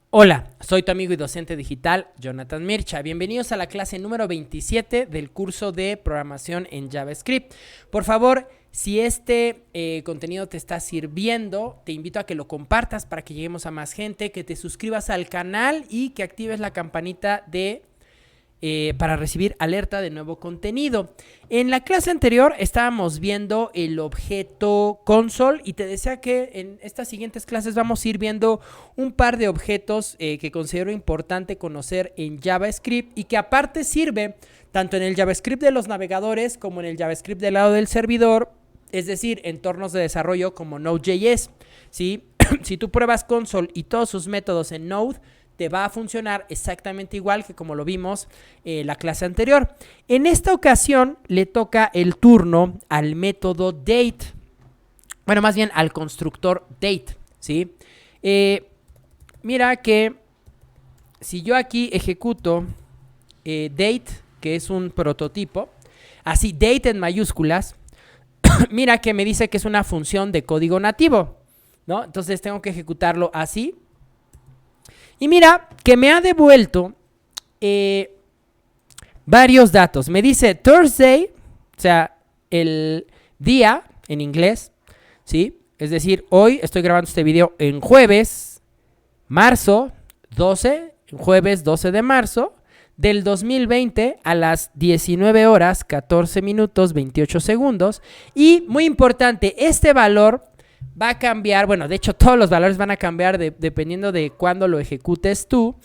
Hola, soy tu amigo y docente digital, Jonathan Mircha. Bienvenidos a la clase número 27 del curso de programación en JavaScript. Por favor, si este contenido te está sirviendo, te invito a que lo compartas para que lleguemos a más gente, que te suscribas al canal y que actives la campanita para recibir alerta de nuevo contenido. En la clase anterior estábamos viendo el objeto console y te decía que en estas siguientes clases vamos a ir viendo un par de objetos que considero importante conocer en JavaScript y que aparte sirve tanto en el JavaScript de los navegadores como en el JavaScript del lado del servidor, es decir, entornos de desarrollo como Node.js, ¿sí? Si tú pruebas console y todos sus métodos en Node, te va a funcionar exactamente igual que como lo vimos la clase anterior. En esta ocasión le toca el turno al método date. Bueno, más bien al constructor date, ¿sí? Mira que si yo aquí ejecuto date, que es un prototipo, así date en mayúsculas, mira que me dice que es una función de código nativo, ¿no? Entonces tengo que ejecutarlo así. Y mira que me ha devuelto varios datos. Me dice Thursday, o sea, el día en inglés, ¿sí? Es decir, hoy estoy grabando este video en jueves, jueves 12 de marzo del 2020 a las 19 horas, 14 minutos, 28 segundos. Y muy importante, este valor va a cambiar, bueno, de hecho todos los valores van a cambiar dependiendo de cuándo lo ejecutes tú.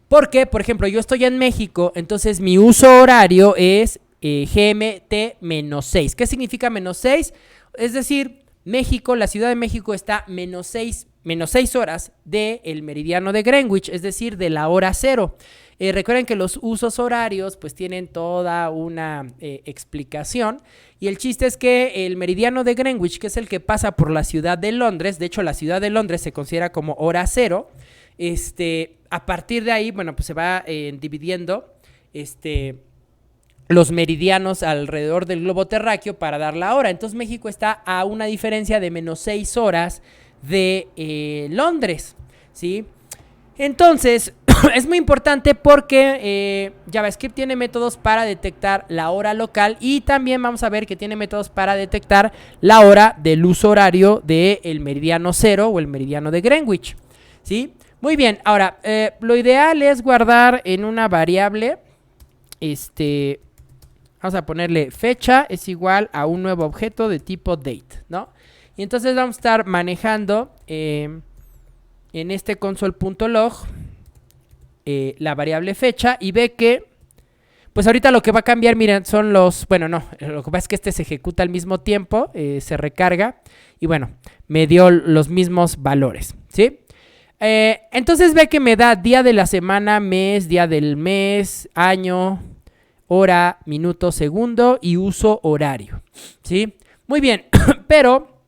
Porque, por ejemplo, yo estoy en México, entonces mi uso horario es GMT-6. ¿Qué significa -6? Es decir, México, la Ciudad de México está -6 horas del meridiano de Greenwich, es decir, de la hora cero. Recuerden que los usos horarios pues tienen toda una explicación y el chiste es que el meridiano de Greenwich, que es el que pasa por la ciudad de Londres, de hecho la ciudad de Londres se considera como hora cero, a partir de ahí, bueno, pues se va dividiendo los meridianos alrededor del globo terráqueo para dar la hora. Entonces México está a una diferencia de -6 horas de Londres, ¿sí? Entonces, es muy importante porque JavaScript tiene métodos para detectar la hora local y también vamos a ver que tiene métodos para detectar la hora del uso horario del meridiano cero o el meridiano de Greenwich, ¿sí? Muy bien, ahora, lo ideal es guardar en una variable, vamos a ponerle fecha es igual a un nuevo objeto de tipo date, ¿no? Y entonces vamos a estar manejando en este console.log la variable fecha y ve que, pues ahorita lo que va a cambiar, miren, son los, bueno, no, lo que pasa es que este se ejecuta al mismo tiempo, se recarga y bueno, me dio los mismos valores, ¿sí? Entonces ve que me da día de la semana, mes, día del mes, año, hora, minuto, segundo y uso horario, ¿sí? Muy bien, pero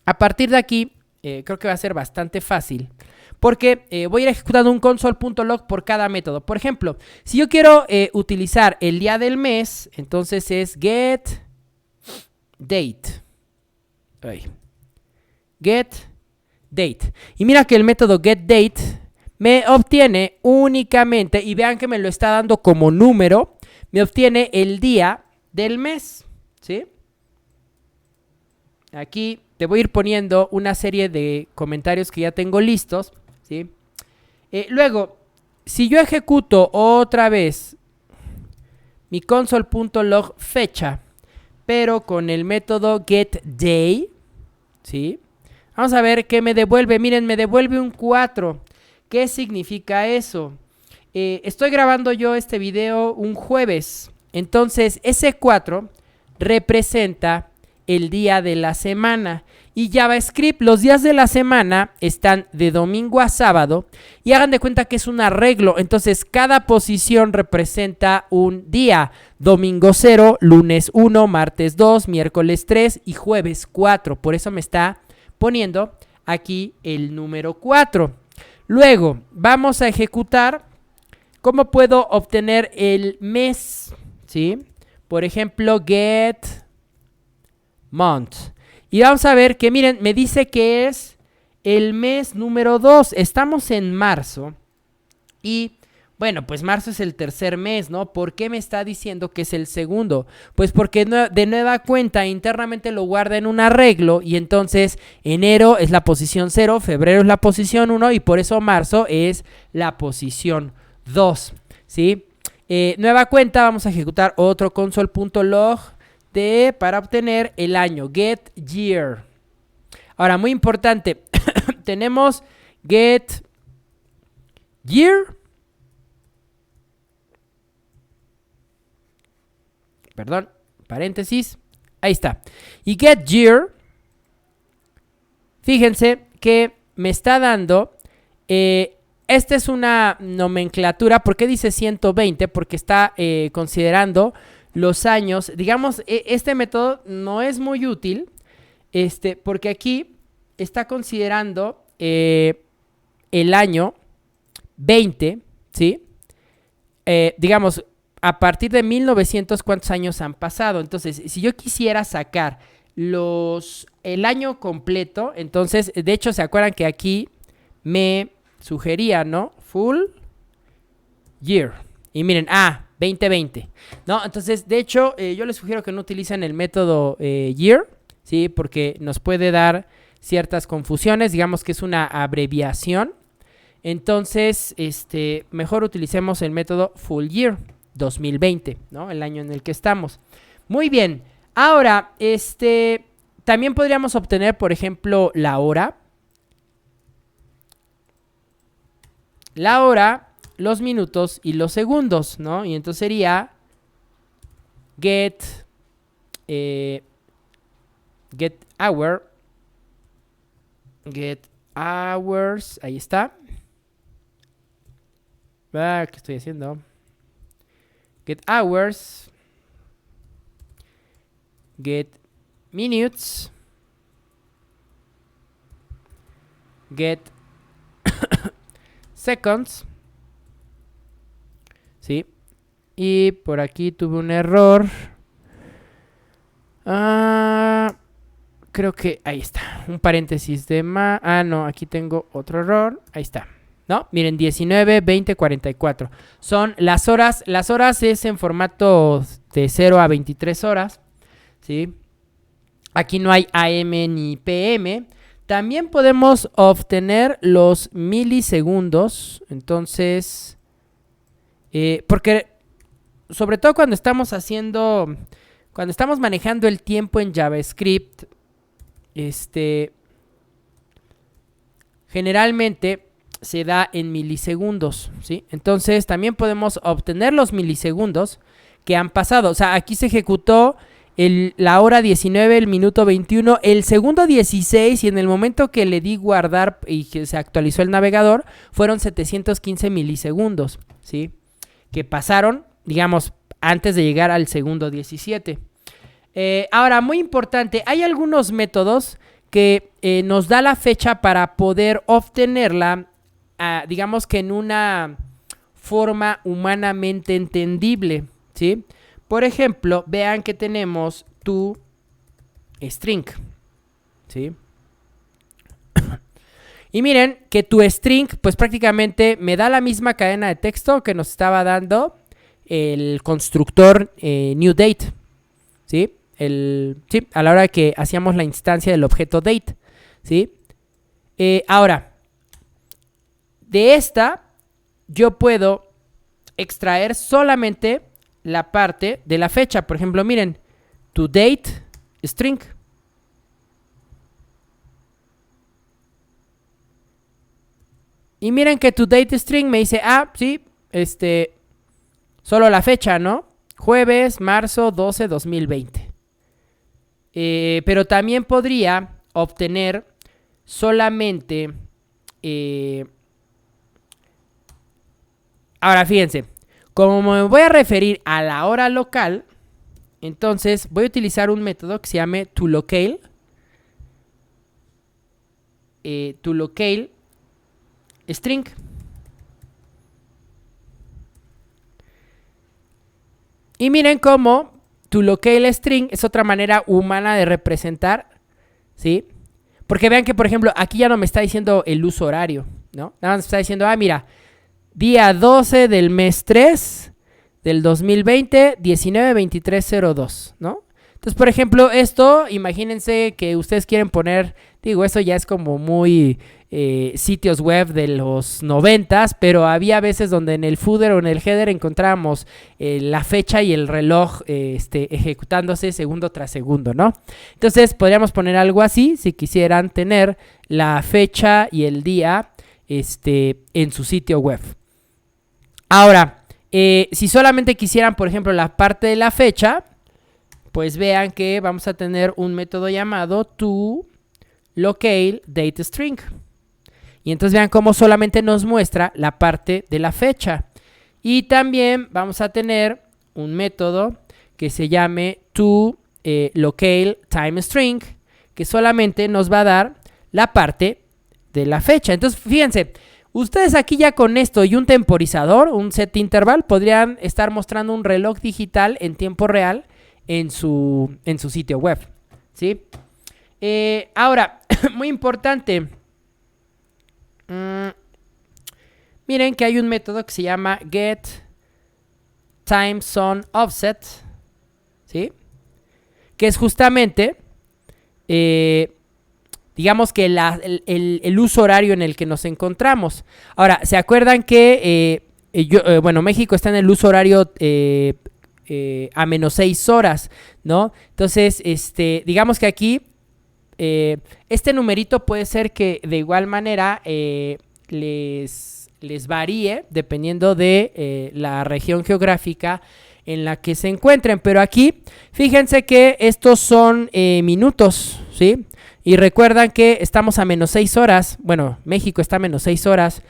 a partir de aquí creo que va a ser bastante fácil porque voy a ir ejecutando un console.log por cada método. Por ejemplo, si yo quiero utilizar el día del mes, entonces es get date. Get date. Y mira que el método getDate me obtiene únicamente, y vean que me lo está dando como número, me obtiene el día del mes, ¿sí? Aquí te voy a ir poniendo una serie de comentarios que ya tengo listos, ¿sí? Luego, si yo ejecuto otra vez mi console.log fecha, pero con el método getDay, ¿sí? Vamos a ver qué me devuelve. Miren, me devuelve un 4. ¿Qué significa eso? Estoy grabando yo este video un jueves. Entonces, ese 4 representa el día de la semana. Y JavaScript, los días de la semana están de domingo a sábado. Y hagan de cuenta que es un arreglo. Entonces, cada posición representa un día. Domingo 0, lunes 1, martes 2, miércoles 3 y jueves 4. Por eso me está poniendo aquí el número 4. Luego, vamos a ejecutar. ¿Cómo puedo obtener el mes? ¿Sí? Por ejemplo, get month. Y vamos a ver que, miren, me dice que es el mes número 2. Estamos en marzo y bueno, pues marzo es el tercer mes, ¿no? ¿Por qué me está diciendo que es el segundo? Pues porque de nueva cuenta internamente lo guarda en un arreglo y entonces enero es la posición 0, febrero es la posición 1 y por eso marzo es la posición 2, ¿sí? Nueva cuenta, vamos a ejecutar otro console.log para obtener el año, get year. Ahora, muy importante, tenemos get year. Perdón, paréntesis, ahí está. Y get year, fíjense que me está dando, esta es una nomenclatura. ¿Por qué dice 120? Porque está considerando los años. Digamos, este método no es muy útil, porque aquí está considerando el año 20, ¿sí? Digamos, a partir de 1900, ¿cuántos años han pasado? Entonces, si yo quisiera sacar el año completo, entonces, de hecho, ¿se acuerdan que aquí me sugería, ¿no? Full year. Y miren, 2020, ¿no? Entonces, de hecho, yo les sugiero que no utilicen el método year, ¿sí? Porque nos puede dar ciertas confusiones, digamos que es una abreviación. Entonces, mejor utilicemos el método full year. 2020, ¿no? El año en el que estamos. Muy bien. Ahora, también podríamos obtener, por ejemplo, la hora. La hora, los minutos y los segundos, ¿no? Y entonces sería get hour, get hours, ahí está. ¿Qué estoy haciendo? Get hours, get minutes, get seconds, ¿sí? Y por aquí tuve un error. Creo que ahí está, un paréntesis de más. No, aquí tengo otro error, ahí está. ¿No? Miren, 19, 20, 44. Son las horas. Las horas es en formato de 0 a 23 horas. ¿Sí? Aquí no hay AM ni PM. También podemos obtener los milisegundos. Entonces, porque sobre todo cuando estamos manejando el tiempo en JavaScript, generalmente se da en milisegundos, ¿sí? Entonces también podemos obtener los milisegundos que han pasado. O sea, aquí se ejecutó la hora 19, el minuto 21, el segundo 16 y en el momento que le di guardar y que se actualizó el navegador fueron 715 milisegundos, ¿sí? Que pasaron, digamos, antes de llegar al segundo 17. Ahora, muy importante, hay algunos métodos que nos da la fecha para poder obtenerla, digamos que en una forma humanamente entendible, ¿sí? Por ejemplo, vean que tenemos toString, ¿sí? Y miren que toString, pues prácticamente me da la misma cadena de texto que nos estaba dando el constructor newDate, ¿sí? Sí, a la hora que hacíamos la instancia del objeto date, ¿sí? Ahora, de esta yo puedo extraer solamente la parte de la fecha. Por ejemplo, miren, toDateString. Y miren que toDateString me dice, sí, solo la fecha, ¿no? Jueves, marzo 12, 2020. Pero también podría obtener solamente... Ahora, fíjense, como me voy a referir a la hora local, entonces voy a utilizar un método que se llame toLocale. toLocaleString. Y miren cómo toLocaleString es otra manera humana de representar, ¿sí? Porque vean que, por ejemplo, aquí ya no me está diciendo el uso horario, ¿no? Nada más me está diciendo, mira, día 12 del mes 3 del 2020, 19:23:02, ¿no? Entonces, por ejemplo, esto, imagínense que ustedes quieren poner, digo, eso ya es como muy sitios web de los 90s, pero había veces donde en el footer o en el header encontrábamos la fecha y el reloj ejecutándose segundo tras segundo, ¿no? Entonces, podríamos poner algo así si quisieran tener la fecha y el día en su sitio web. Ahora, si solamente quisieran, por ejemplo, la parte de la fecha, pues vean que vamos a tener un método llamado toLocaleDateString. Y entonces vean cómo solamente nos muestra la parte de la fecha. Y también vamos a tener un método que se llame toLocaleTimeString, que solamente nos va a dar la parte de la fecha. Entonces, fíjense, ustedes aquí ya con esto y un temporizador, un set interval, podrían estar mostrando un reloj digital en tiempo real en su sitio web, ¿sí? Ahora, muy importante, miren que hay un método que se llama getTimeZoneOffset, ¿sí? Que es justamente, digamos que el uso horario en el que nos encontramos. Ahora, ¿se acuerdan que, México está en el uso horario a menos 6 horas, ¿no? Entonces, digamos que aquí este numerito puede ser que de igual manera les varíe dependiendo de la región geográfica en la que se encuentren, pero aquí fíjense que estos son minutos, ¿sí? Y recuerdan que estamos a menos 6 horas, bueno, México está a menos 6 horas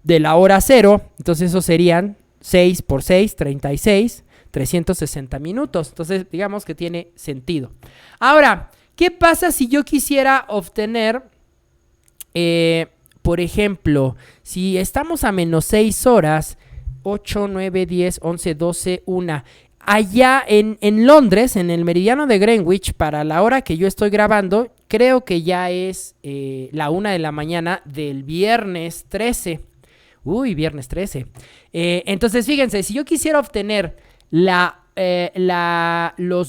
de la hora cero, entonces eso serían 6 por 6, 36, 360 minutos. Entonces, digamos que tiene sentido. Ahora, ¿qué pasa si yo quisiera obtener, por ejemplo, si estamos a menos 6 horas, 8, 9, 10, 11, 12, 1, allá en Londres, en el meridiano de Greenwich, para la hora que yo estoy grabando, creo que ya es la 1 de la mañana del viernes 13. Uy, viernes 13. Entonces, fíjense, si yo quisiera obtener los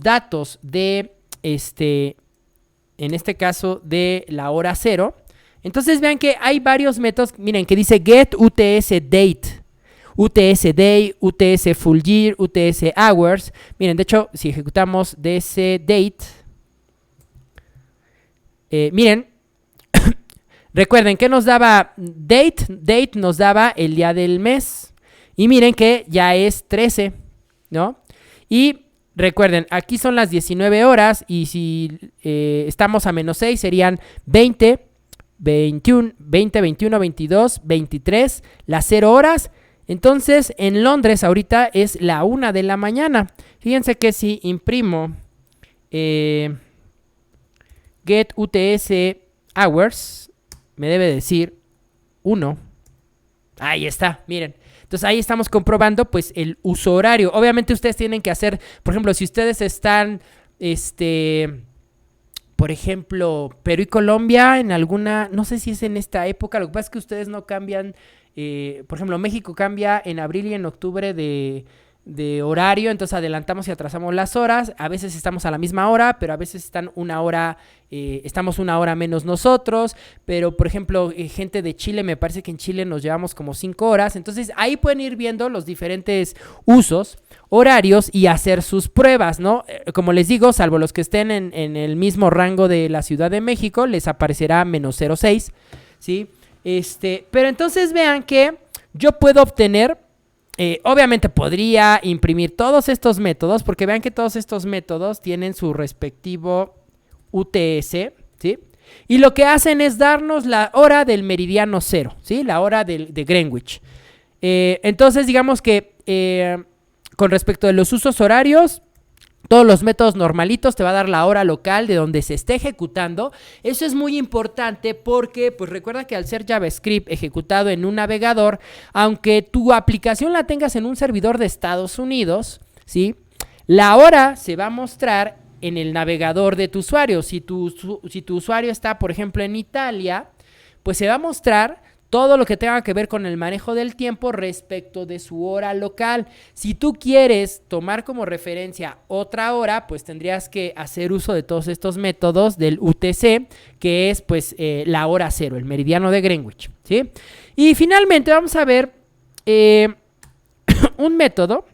datos de, en este caso, de la hora cero, entonces vean que hay varios métodos, miren, que dice get UTS date, UTS day, UTS full year, UTS hours. Miren, de hecho, si ejecutamos ds date, miren, recuerden que nos daba date nos daba el día del mes, y miren que ya es 13, ¿no? Y recuerden, aquí son las 19 horas, y si estamos a menos 6 serían 20, 21, 22, 23, las 0 horas. Entonces, en Londres ahorita es la 1 de la mañana. Fíjense que si imprimo get UTS hours, me debe decir 1. Ahí está, miren. Entonces ahí estamos comprobando pues el uso horario. Obviamente ustedes tienen que hacer, por ejemplo, si ustedes están, por ejemplo, Perú y Colombia en alguna, no sé si es en esta época, lo que pasa es que ustedes no cambian, por ejemplo, México cambia en abril y en octubre de horario, entonces adelantamos y atrasamos las horas, a veces estamos a la misma hora, pero a veces estamos una hora menos nosotros, pero por ejemplo, gente de Chile, me parece que en Chile nos llevamos como 5 horas, entonces ahí pueden ir viendo los diferentes usos horarios y hacer sus pruebas, ¿no? Como les digo, salvo los que estén en el mismo rango de la Ciudad de México, les aparecerá menos 0,6, ¿sí? Pero entonces vean que yo puedo obtener, obviamente podría imprimir todos estos métodos, porque vean que todos estos métodos tienen su respectivo UTS, ¿sí? Y lo que hacen es darnos la hora del meridiano cero, ¿sí? La hora de Greenwich. Entonces, digamos que con respecto de los usos horarios, todos los métodos normalitos te va a dar la hora local de donde se esté ejecutando. Eso es muy importante porque, pues recuerda que al ser JavaScript ejecutado en un navegador, aunque tu aplicación la tengas en un servidor de Estados Unidos, ¿sí? La hora se va a mostrar en el navegador de tu usuario. Si tu usuario está, por ejemplo, en Italia, pues se va a mostrar todo lo que tenga que ver con el manejo del tiempo respecto de su hora local. Si tú quieres tomar como referencia otra hora, pues tendrías que hacer uso de todos estos métodos del UTC, que es pues la hora cero, el meridiano de Greenwich, ¿sí? Y finalmente vamos a ver un método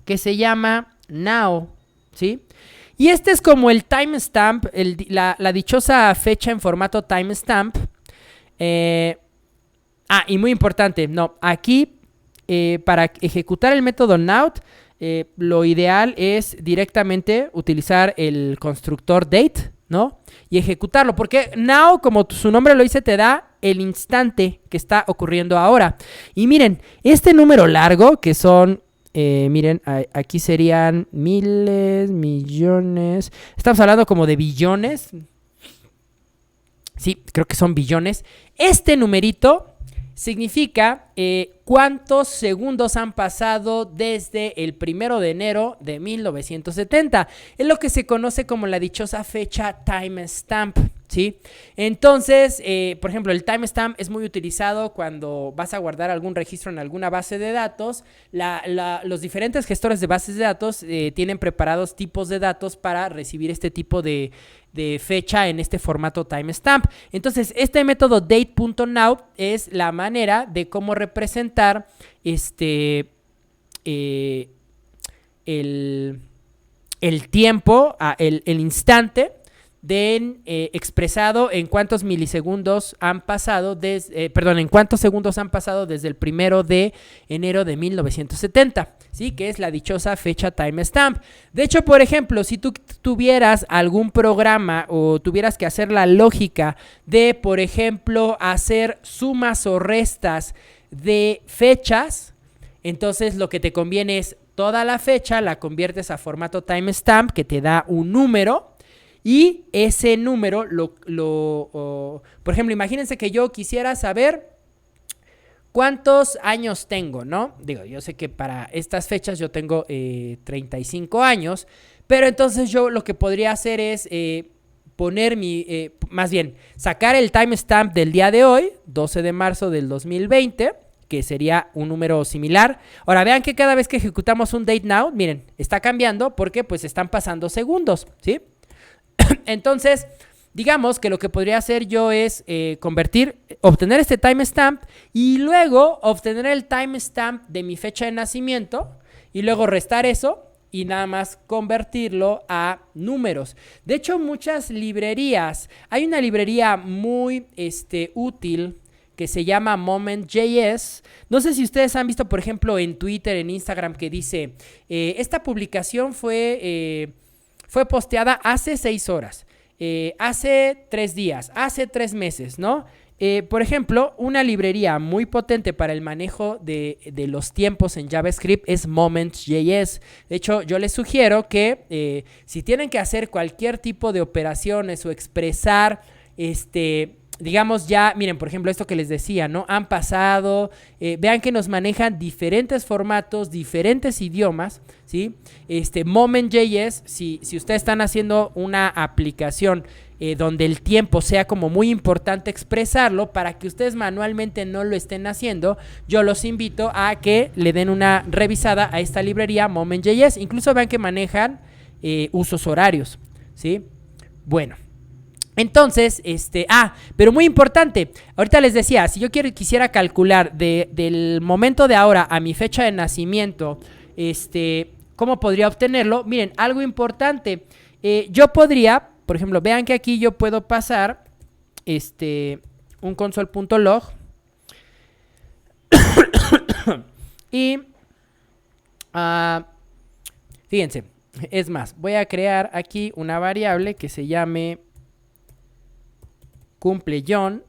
que se llama Now, ¿sí? Y este es como el timestamp, la dichosa fecha en formato timestamp. Y muy importante, aquí para ejecutar el método Now, lo ideal es directamente utilizar el constructor date, ¿no? Y ejecutarlo, porque Now, como su nombre lo dice, te da el instante que está ocurriendo ahora. Y miren, este número largo, que son, miren, aquí serían miles, millones, estamos hablando como de billones. Sí, creo que son billones. Este numerito significa cuántos segundos han pasado desde el 1 de enero de 1970. Es lo que se conoce como la dichosa fecha timestamp, ¿sí? Entonces, por ejemplo, el timestamp es muy utilizado cuando vas a guardar algún registro en alguna base de datos. Los diferentes gestores de bases de datos tienen preparados tipos de datos para recibir este tipo de fecha en este formato timestamp. Entonces, este método date.now es la manera de cómo representar el tiempo, el instante expresado en cuántos milisegundos han pasado en cuántos segundos han pasado desde el 1 de enero de 1970, ¿sí? Que es la dichosa fecha timestamp. De hecho, por ejemplo, si tú tuvieras algún programa o tuvieras que hacer la lógica de, por ejemplo, hacer sumas o restas de fechas, entonces lo que te conviene es toda la fecha la conviertes a formato timestamp, que te da un número. Y ese número, por ejemplo, imagínense que yo quisiera saber cuántos años tengo, ¿no? Digo, yo sé que para estas fechas yo tengo 35 años, pero entonces yo lo que podría hacer es poner sacar el timestamp del día de hoy, 12 de marzo del 2020, que sería un número similar. Ahora, vean que cada vez que ejecutamos un date now, miren, está cambiando porque pues están pasando segundos, ¿sí? Entonces, digamos que lo que podría hacer yo es obtener este timestamp y luego obtener el timestamp de mi fecha de nacimiento y luego restar eso y nada más convertirlo a números. De hecho, muchas librerías, hay una librería muy útil que se llama Moment.js. No sé si ustedes han visto, por ejemplo, en Twitter, en Instagram, que dice, esta publicación fue posteada hace 6 horas, hace 3 días, hace 3 meses, ¿no? Por ejemplo, una librería muy potente para el manejo de los tiempos en JavaScript es Moment.js. De hecho, yo les sugiero que si tienen que hacer cualquier tipo de operaciones o expresar digamos ya, miren, por ejemplo, esto que les decía, ¿no? Han pasado, vean que nos manejan diferentes formatos, diferentes idiomas, ¿sí? Moment.js, si ustedes están haciendo una aplicación donde el tiempo sea como muy importante expresarlo, para que ustedes manualmente no lo estén haciendo, yo los invito a que le den una revisada a esta librería Moment.js. Incluso vean que manejan usos horarios, ¿sí? Bueno. Entonces, pero muy importante, ahorita les decía, si yo quisiera calcular del momento de ahora a mi fecha de nacimiento, ¿cómo podría obtenerlo? Miren, algo importante, yo podría, por ejemplo, vean que aquí yo puedo pasar un console.log y, fíjense, es más, voy a crear aquí una variable que se llame cumpleaños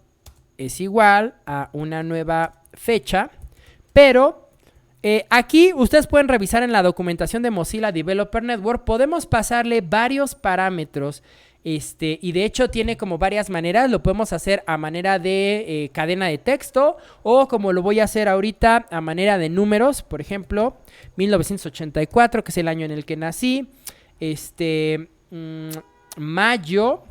es igual a una nueva fecha, pero aquí ustedes pueden revisar en la documentación de Mozilla Developer Network, podemos pasarle varios parámetros, y de hecho tiene como varias maneras. Lo podemos hacer a manera de cadena de texto, o como lo voy a hacer ahorita, a manera de números. Por ejemplo, 1984, que es el año en el que nací, mayo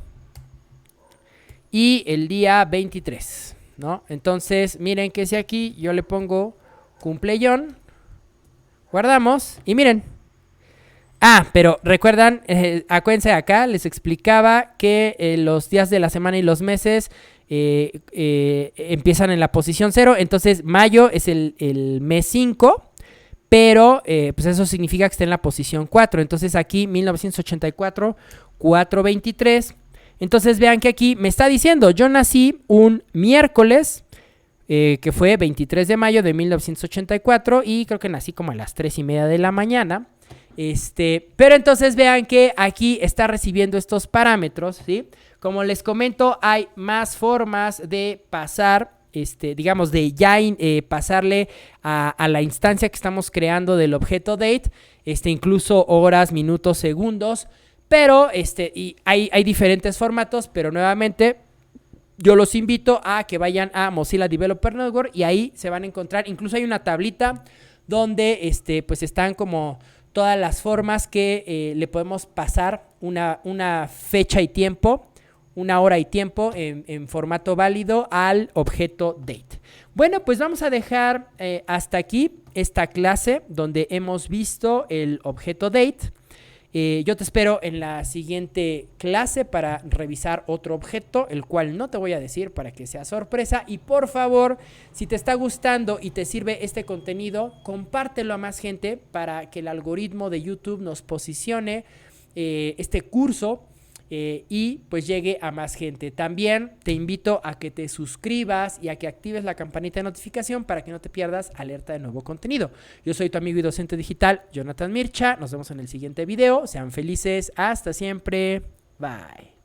y el día 23, ¿no? Entonces, miren que si aquí yo le pongo cumpleaños, guardamos y miren. Pero recuerdan, acuérdense acá, les explicaba que los días de la semana y los meses empiezan en la posición 0. Entonces, mayo es el mes 5, pero pues eso significa que está en la posición 4. Entonces, aquí 1984, 423. Entonces, vean que aquí me está diciendo, yo nací un miércoles, que fue 23 de mayo de 1984, y creo que nací como a las 3:30 de la mañana. Pero entonces vean que aquí está recibiendo estos parámetros, ¿sí? Como les comento, hay más formas de pasar, digamos, de ya pasarle a la instancia que estamos creando del objeto date, incluso horas, minutos, segundos, pero y hay diferentes formatos, pero nuevamente yo los invito a que vayan a Mozilla Developer Network y ahí se van a encontrar, incluso hay una tablita donde pues están como todas las formas que le podemos pasar una fecha y tiempo, una hora y tiempo en formato válido al objeto date. Bueno, pues vamos a dejar hasta aquí esta clase donde hemos visto el objeto date. Yo te espero en la siguiente clase para revisar otro objeto, el cual no te voy a decir para que sea sorpresa. Y por favor, si te está gustando y te sirve este contenido, compártelo a más gente para que el algoritmo de YouTube nos posicione este curso y pues llegue a más gente. También te invito a que te suscribas y a que actives la campanita de notificación para que no te pierdas alerta de nuevo contenido. Yo soy tu amigo y docente digital, Jonathan Mircha. Nos vemos en el siguiente video. Sean felices. Hasta siempre. Bye.